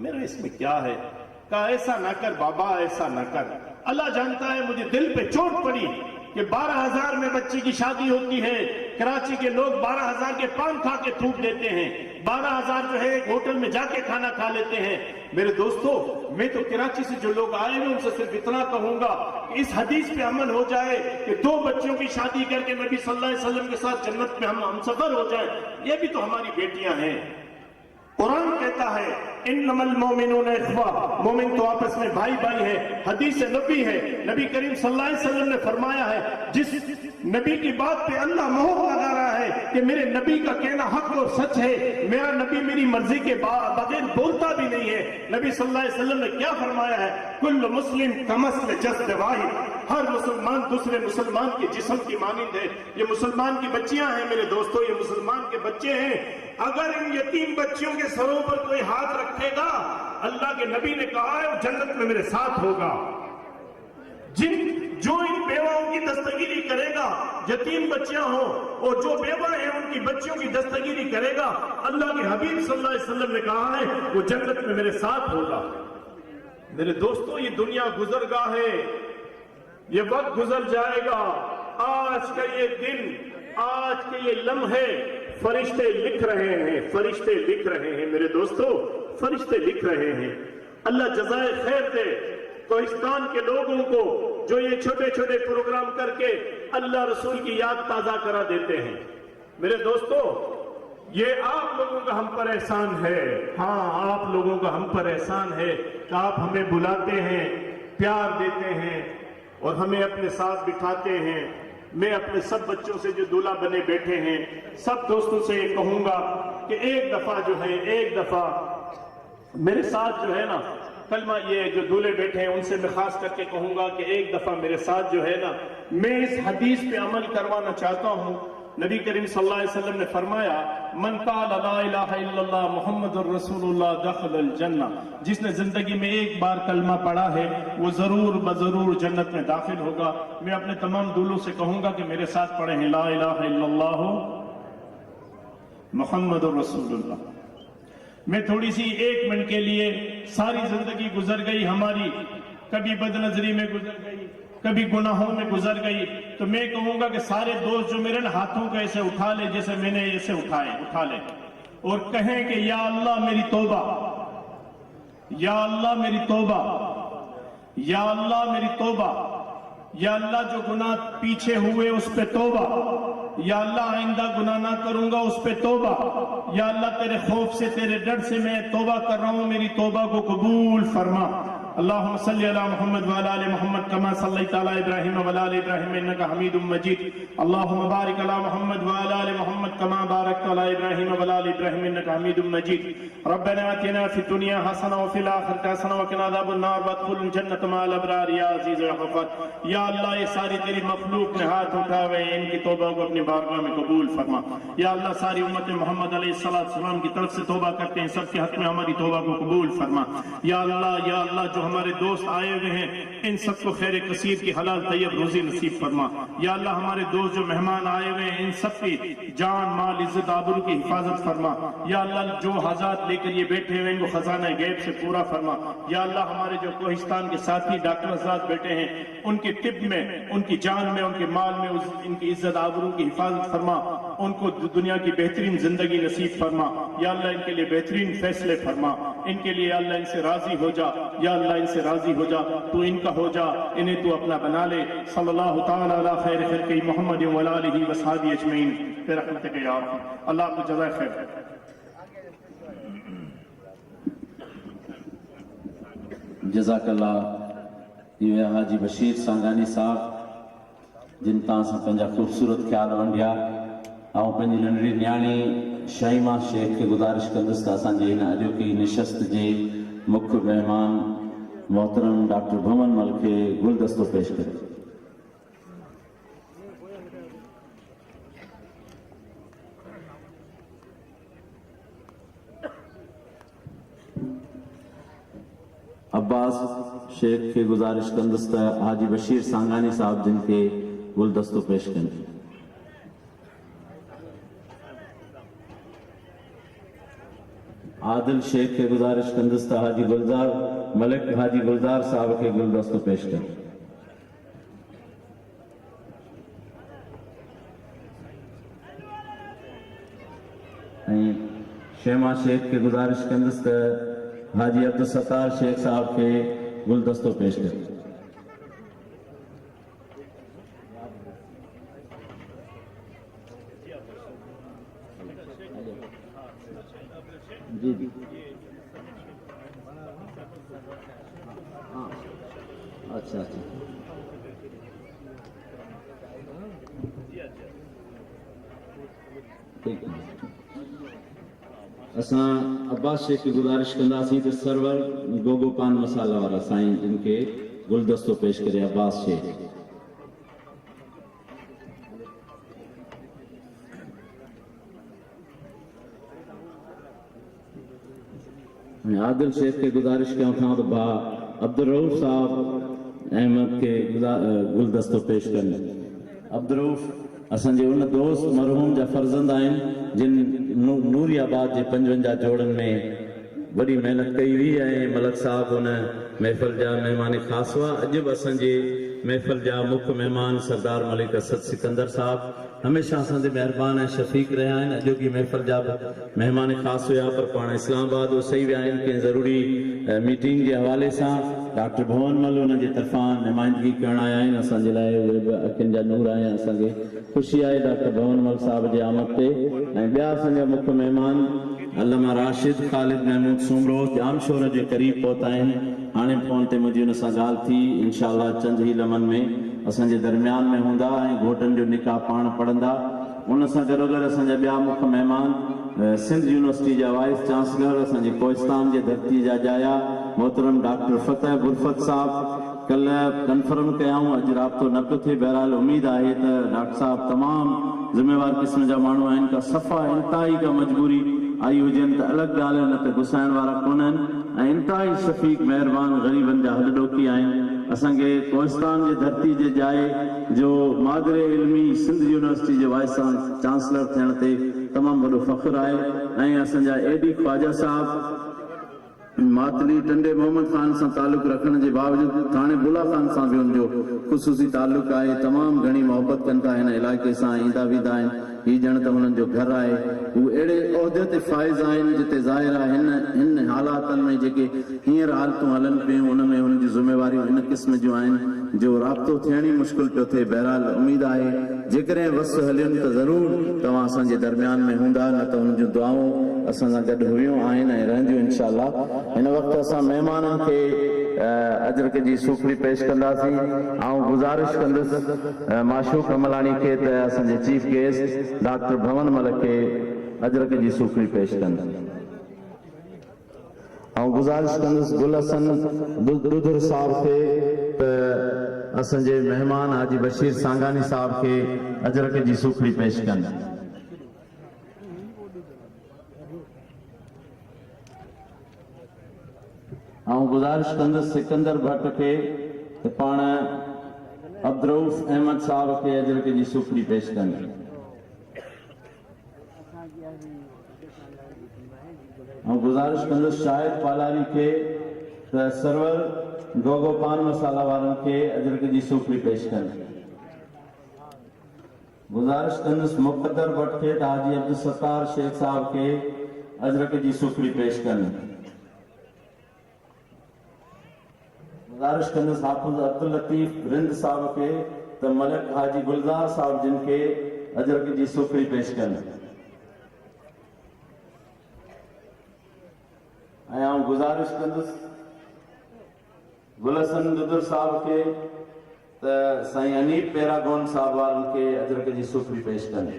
मेरा इसमें क्या है? कहा ऐसा ना कर बाबा, ऐसा ना कर। अल्लाह जानता है मुझे दिल पे चोट पड़ी कि 12,000 में बच्ची की शादी होती है। कराची के लोग 12,000 के पान खा के थूक देते हैं, 12,000 जो है एक होटल में जाके खाना खा लेते हैं। मेरे दोस्तों, मैं तो कराची से जो लोग आए हैं उनसे सिर्फ इतना कहूंगा कि इस हदीस पे अमल हो जाए कि 2 बच्चों की शादी करके नबी सल्लल्लाहु अलैहि वसल्लम के साथ जन्नत में हम सफर हो जाए। ये भी तो हमारी बेटियां हैं। कुरान कहता है इन्नमल मोमिनून इख्वा, मोमिन तो आपस में भाई भाई है। हदीस नबी है, नबी करीम सल्लल्लाहु अलैहि वसल्लम ने फरमाया है, जिस नबी की बात पे अल्लाह मोहर लगा रहा है कि मेरे नबी का कहना हक और सच है, मेरा नबी मेरी मर्जी के बगैर बोलता भी नहीं है। नबी सल्लल्लाहु अलैहि वसल्लम ने क्या फरमाया है? कुल्लु मुस्लिम कमस्ल जस्द वाहिद, हर मुसलमान दूसरे मुसलमान के जिस्म की मानिंद है। ये मुसलमान की बच्चियां हैं मेरे दोस्तों, ये मुसलमान के बच्चे हैं। अगर इन यतीम बच्चियों के सरों पर कोई हाथ रखेगा, अल्लाह के नबी ने कहा है वो जन्नत में मेरे साथ होगा। जो इन बेवाओं की दस्तगीरी करेगा, यतीम बच्चियां हो और जो बेवा है उनकी बच्चियों की दस्तगीरी करेगा, अल्लाह के हबीब सल्लल्लाहु अलैहि वसल्लम ने कहा है वो जन्नत में मेरे साथ होगा। मेरे दोस्तों, ये दुनिया गुजरगा है, ये वक्त गुजर जाएगा। आज का ये दिन, आज के ये लम्हे फरिश्ते लिख रहे हैं, फरिश्ते लिख रहे हैं मेरे दोस्तों, फरिश्ते लिख रहे हैं। अल्लाह जज़ाए खैर दे कोहिस्तान के लोगों को जो ये छोटे छोटे प्रोग्राम करके अल्लाह रसूल की याद ताजा करा देते हैं। मेरे दोस्तों, ये आप लोगों का हम पर एहसान है। हाँ, आप लोगों का हम पर एहसान है कि आप हमें बुलाते हैं, प्यार देते हैं और हमें अपने साथ बिठाते हैं। मैं अपने सब बच्चों से जो दूल्हा बने बैठे हैं, सब दोस्तों से ये कहूंगा कि एक दफा जो है, एक दफा मेरे साथ जो है ना, कलमा ये जो दूल्हे बैठे हैं उनसे मैं खास करके कहूंगा कि एक दफा मेरे साथ जो है ना, मैं इस हदीस पे अमल करवाना चाहता हूं। नबी करीम सल्लल्लाहु अलैहि वसल्लम ने फरमाया, मन क़ाल ला इलाहा इल्लल्लाह मुहम्मदुर रसूलुल्लाह दखलल जन्ना, जिसने जिंदगी में एक बार कलमा पढ़ा है वो जरूर बजरूर जन्नत में दाखिल होगा। मैं अपने तमाम दूल्हों से कहूंगा कि मेरे साथ पढ़े हैं ला इलाहा इल्लल्लाह मुहम्मदुर रसूलुल्लाह। मैं थोड़ी सी 1 मिनट के लिए, सारी जिंदगी गुजर गई हमारी, कभी बदनजरी में गुजर गई, कभी गुनाहों में गुजर गई, तो मैं कहूंगा कि सारे दोस्त जो मेरे हाथों को ऐसे उठा ले जैसे मैंने ऐसे उठाए, उठा ले और कहें कि या अल्लाह मेरी तौबा, या अल्लाह मेरी तौबा, या अल्लाह मेरी तौबा, या अल्लाह जो गुनाह पीछे हुए उस पे तौबा, या अल्लाह आइंदा गुनाह ना करूंगा उस पे तौबा, या अल्लाह तेरे खौफ से, तेरे डर से मैं तौबा कर रहा हूं, मेरी तौबा को कबूल फरमा। अल्लाहुम्मा सल्ली अला मुहम्मद व अला आलि मुहम्मद कमा सल्लैता अला इब्राहीम व अला आलि इब्राहीम इन्नका हमीदुम मजीद। अल्लाहुम्मा बारिक अला मुहम्मद व अला आलि मुहम्मद कमा बारकता अला इब्राहीम व अला आलि इब्राहीम इन्नका हमीदुम मजीद। रब्बना आतिना फिद दुनिया हसना व फिल आखिरति हसना व क़िना अज़ाबन नार वदखिलना जन्नत मअल अबरार या अज़ीज़ या गफ़ार। या अल्लाह, ये सारी तेरी मखलूक ने हाथ उठावे, इनकी तौबा को अपनी बारगाह में कबूल फरमा। या अल्लाह, सारी उम्मत मोहम्मद अलैहिस्सलाम की तरफ से तौबा करते हैं, सबके हक में हमारी तौबा को कबूल फरमा। या अल्लाह, जो हमारे दोस्त आए हुए हैं इन सबको खैर कसीर की हलाल तैयब रोजी नसीब फरमा। या अल्लाह, हमारे दोस्त जो मेहमान आए हुए हैं इन सब की जान माल इज्जत आबरू की हिफाजत फरमा। या अल्लाह, जो हाजात लेकर ये बैठे हुए इनको खजाना गैब से पूरा फरमा। या अल्लाह, हमारे जो कोहिस्तान के साथी डॉक्टर आजाद बैठे हैं उनके तिब में, उनकी जान में, उनके माल में इनकी इज्जत आबरू की हिफाजत फरमा, उनको दुनिया की बेहतरीन जिंदगी नसीब फरमा। या अल्लाह, इनके लिए बेहतरीन फैसले फरमा, इनके लिए अल्लाह इनसे राजी हो जा। या अल्लाह, इनसे राजी हो जा, तू इनका हो जा, इन्हें तू अपना बना ले। सल्लल्लाहु तआला अला खैर खल्क़ि मुहम्मद व अला आलिहि व सहाबिहि अजमईन बिरहमतिक या अरहम। अल्लाह आपको जज़ाए खैर। जज़ाकल्लाह। ये हाजी बशीर सांगानी साहब जिन तां सां पंहिंजा ख़ूबसूरत ख्याल वंडिया। ऐं पंहिंजी नंढड़ी न्याणी शाइमा शेख खे गुज़ारिश कंदुसि त असांजे हिन अॼोकी निशस्त जे मुख्य मेहमान मोहतरम डॉक्टर भवन मल के गुलदस्तो पेश करे। अब्बास शेख के गुजारिश कंदुसि त हाजी बशीर सांगानी साहब जिन के गुलदस्तो पेश कनि। आदिल शेख के गुजारिश कंदुसि त हाजी गुलज़ार मलिक हाजी गुलज़ार साहब के गुलदस्तो पेश कनि। ऐं शेमा शेख के गुजारिश कंदुसि त हाजी अब्दुल सत्तार शेख साहब के गुलदस्तो पेश कनि। जी जी हाँ अच्छा अच्छा ठीक है। असां अब्बास शेख की गुजारिश कंदासीं त सरवर गोगो पान मसाला वारा साईं जिनके गुलदस्तो पेश करे अब्बास शेख। आदिल शेख के गुजारिश कयूं था तो भा अब्दुल रऊफ साहब अहमद के गुलदस्तो पेश कनि। अब्दुल रऊफ असांजे उन दोस्त मरहूम जा फर्जंद आहिनि जिन नूरियाबाद जे 55 जोड़नि में वॾी महिनत कई हुई ऐं मलक साहब उन महफ़िल जा महिमान ख़ासि हुआ। अॼु बि असांजे महफ़िल जा मुख्य महिमान सरदार मलिक असद सिकंदर साहब हमेशह असांजे महिरबान ऐं शफ़ीक रहिया आहिनि। अॼोकी महफ़िल जा महिमान ख़ासि हुया पर पाण इस्लामाबाद वसई विया आहिनि कंहिं ज़रूरी मीटिंग जे हवाले सां। डॉक्टर भवनमल उन जे तरफ़ां नुमाइंदगी करण आया आहिनि। असांजे लाइ उहे बि अखियुनि जा नूर आहिनि। असांखे ख़ुशी आहे डॉक्टर भवनमल साहब जे आमद ते। ऐं ॿिया असांजा मुख्य महिमान अल्लामा राशिद ख़ालिद महमूद सुमरो जाम शोर जे क़रीब पहुता आहिनि। हाणे फ़ोन ते मुंहिंजी हुन सां ॻाल्हि थी। इंशाअल्लाह चंद ई लम्हनि में असांजे दरमियान में हूंदा ऐं घोटनि जो निकाह पाण पढ़ंदा। उन सां गॾोगॾु असांजा ॿिया मुख्य महिमान सिंध यूनिवर्सिटी जा वाइस चांसलर असांजे कोहिस्तान जे धरती जा जाया मोहतरम डॉक्टर फतेह बुरफत साहब कल कंफर्म कयाऊं। अॼु राब्तो न पियो थिए। बहरहाल उम्मीद आहे त डॉक्टर साहब तमामु ज़िम्मेवार क़िस्म जा माण्हू आहिनि का सफ़ा इंतहाई का मजबूरी आई हुजनि त अलॻि ॻाल्हि न त गुसाइण वारा कोन्हनि ऐं इंतहाई शफ़ीक महिरबान ग़रीबनि जा हल ॾोकी आहिनि। असांखे कोहिस्तान जे धरती जे जाइ जो मादरे इल्मी सिंध यूनिवर्सिटी जे वाइस चांसलर थियण ते तमामु वॾो फ़ख्रु आहे। ऐं असांजा एडी ख्वाजा साहब मातली टंडे मोहम्मद खान सां तालुक़ रखण जे बावजूदि थाणे बुला खान सां बि उनजो ख़ुसूसी तालुक़ आहे। तमामु घणी मोहबत कनि था हिन इलाइक़े सां ईंदा वेंदा आहिनि। हीउ ॼण त हुननि जो घरु आहे। हू अहिड़े उहिदे ते फ़ाइज़ आहिनि जिते ज़ाहिर आहे हिन हालातनि में जेके हींअर हालतूं हलनि पियूं उन में हुननि जूं ज़िम्मेवारियूं इन क़िस्म जूं आहिनि जो राब्तो थियण ई मुश्किल पियो थिए। बहरहाल उमेद आहे जेकॾहिं वस हलियुनि त ज़रूरु तव्हां असांजे दरमियान में हूंदा न त हुननि जूं दुआऊं असां सां गॾु हुयूं आहिनि ऐं रहंदियूं इंशाअल्लाह। हिन वक़्तु असां महिमाननि खे अजरक जी सूखड़ी पेश कंदासीं। ऐं गुज़ारिश कंदुसि माशूक कमलानी खे त असांजे चीफ गेस्ट डॉक्टर भवनमल खे अजरक जी सूखड़ी पेश कनि। ऐं गुज़ारिश कंदुसि गुल हसन दुधर साहब खे त असांजे महिमान हाजी बशीर सांगानी साहब खे अजरक जी सूखड़ी पेश कनि। ऐं गुज़ारिश कंदुसि सिकंदर भट्ट खे त पाण अब्दुल अहमद साहब खे अजरक जी सूखड़ी पेश कनि। ऐं गुज़ारिश कंदुसि शाहिद पालारी खे त सरवर गोगो पान मसाला वारनि खे अजरक जी सूखड़ी पेश कनि। गुज़ारिश कंदुसि मुक़द्दर भट्ट खे त हाजी अब्दुल सत्तार शेख साहब खे अजरक जी सूखड़ी पेश कनि। गुज़ारिश कंदुसि हाफ़िज़ अब्दुल लतीफ़ रिंद साहब खे त मलिक हाजी गुलज़ार साहब जिन खे अजरक जी सूखड़ी पेश कनि। ऐं आउं गुज़ारिश कंदुसि गुलहसन दुदर साहब खे त साईं अनीप पैरागोन साहब वारनि खे अजरक जी सूखड़ी पेश कनि।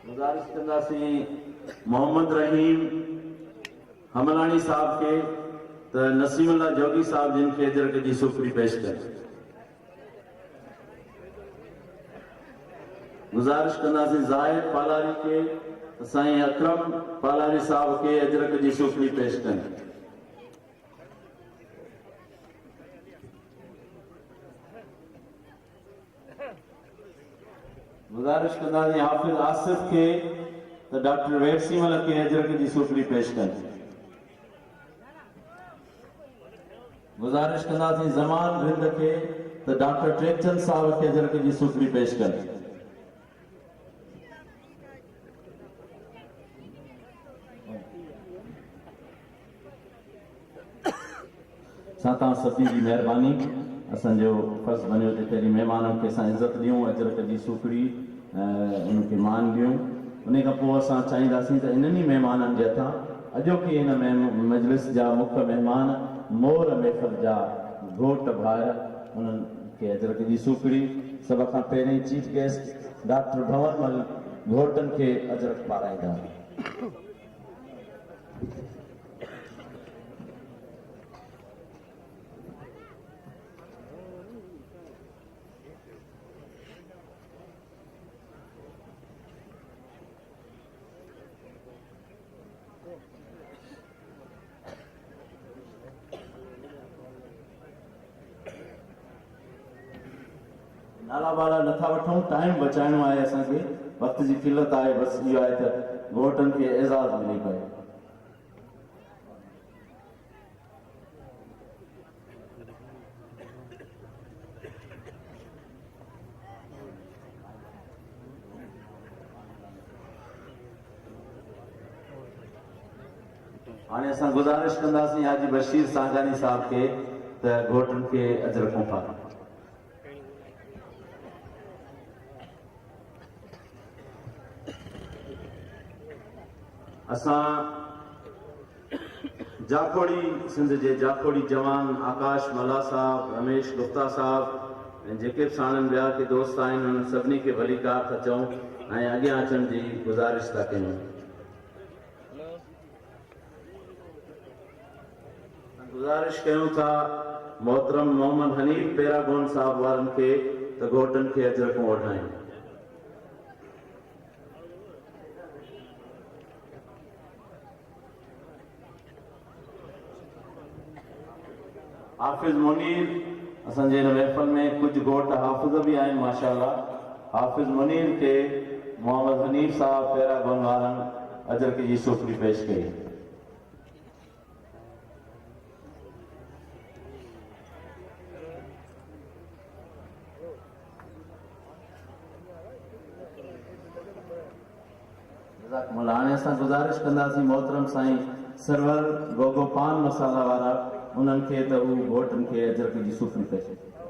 गुज़ारिश कंदासीं मोहम्मद रहीम हमलानी साहब खे त नसीमुल्लाह जोगी साहब जिन खे अजरक जी सूखड़ी पेश कनि। गुज़ारिश कंदासीं ज़ाहिद पालारी खे त साईं अकरम पालारी साहब खे अजरक जी सूखड़ी पेश कनि। गुज़ारिश कंदासीं हाफ़िज़ आसिफ खे तो डॉक्टर वेरसीमल के अजरक जी सूखड़ी पेश कर। गुजारिश कंदासीं ज़मान रिंद के तो डॉक्टर टेकचंद साहब के अजरक जी सूखड़ी पेश कर। साता सभी की मेहरबानी असो फर्ज बनो तेरी मेहमानों के इज्जत दूँ अजरक की सूखड़ी उनके मान दूँ उन चाहींदासीं तो इन्हनि मेहमाननि जे हथां अॼोकी इन मजलिस जा मुख्य मेहमान मोर महफ़िल जा घोट भाइर उन्हनि खे अजरक जी सूखड़ी सभ खां पहिरीं चीफ गेस्ट डॉक्टर भंवरमल घोटनि खे अजरक पाराईंदा। नाला वाला नथा वठूं, टाइम बचाइणो आहे असांखे, वक्त जी किल्लत आहे, बस इहो आहे त घोटनि खे एज़ाज़ मिली पए। हाणे असां गुज़ारिश कंदासीं हाजी बशीर सांगानी साहब के त घोटनि खे अजरकूं पारायूं। असां जाखोड़ी सिंध के जाखोड़ी जवान आकाश मला साहब, रमेश गुप्ता साहब ऐं जेके बि साणनि ॿिया के दोस्त आहिनि उन्हनि सभिनी खे भली कार था चऊं ऐं अॻियां अचण जी गुज़ारिश था कयूं। गुज़ारिश कयूं था मोहतरम मोहम्मद हनीफ पैरागोन साहब वारनि खे त घोटनि खे अजरकूं वठाइनि। हाफिज मुनीर असांजे इन महफ़िल में कुछ घोट हाफिज भी आहिनि माशाअल्लाह। हाफिज मुनीर के मोहम्मद हनीफ साहब पैरागोन वारनि अजरक जी सूखड़ी पेश कई। हाणे असां गुज़ारिश कंदासीं मोहतरम साईं सरवर गोगो पान मसाला वारा उन्हनि खे त उहे घोटनि खे अजरक जी सूखड़ी पेश कई।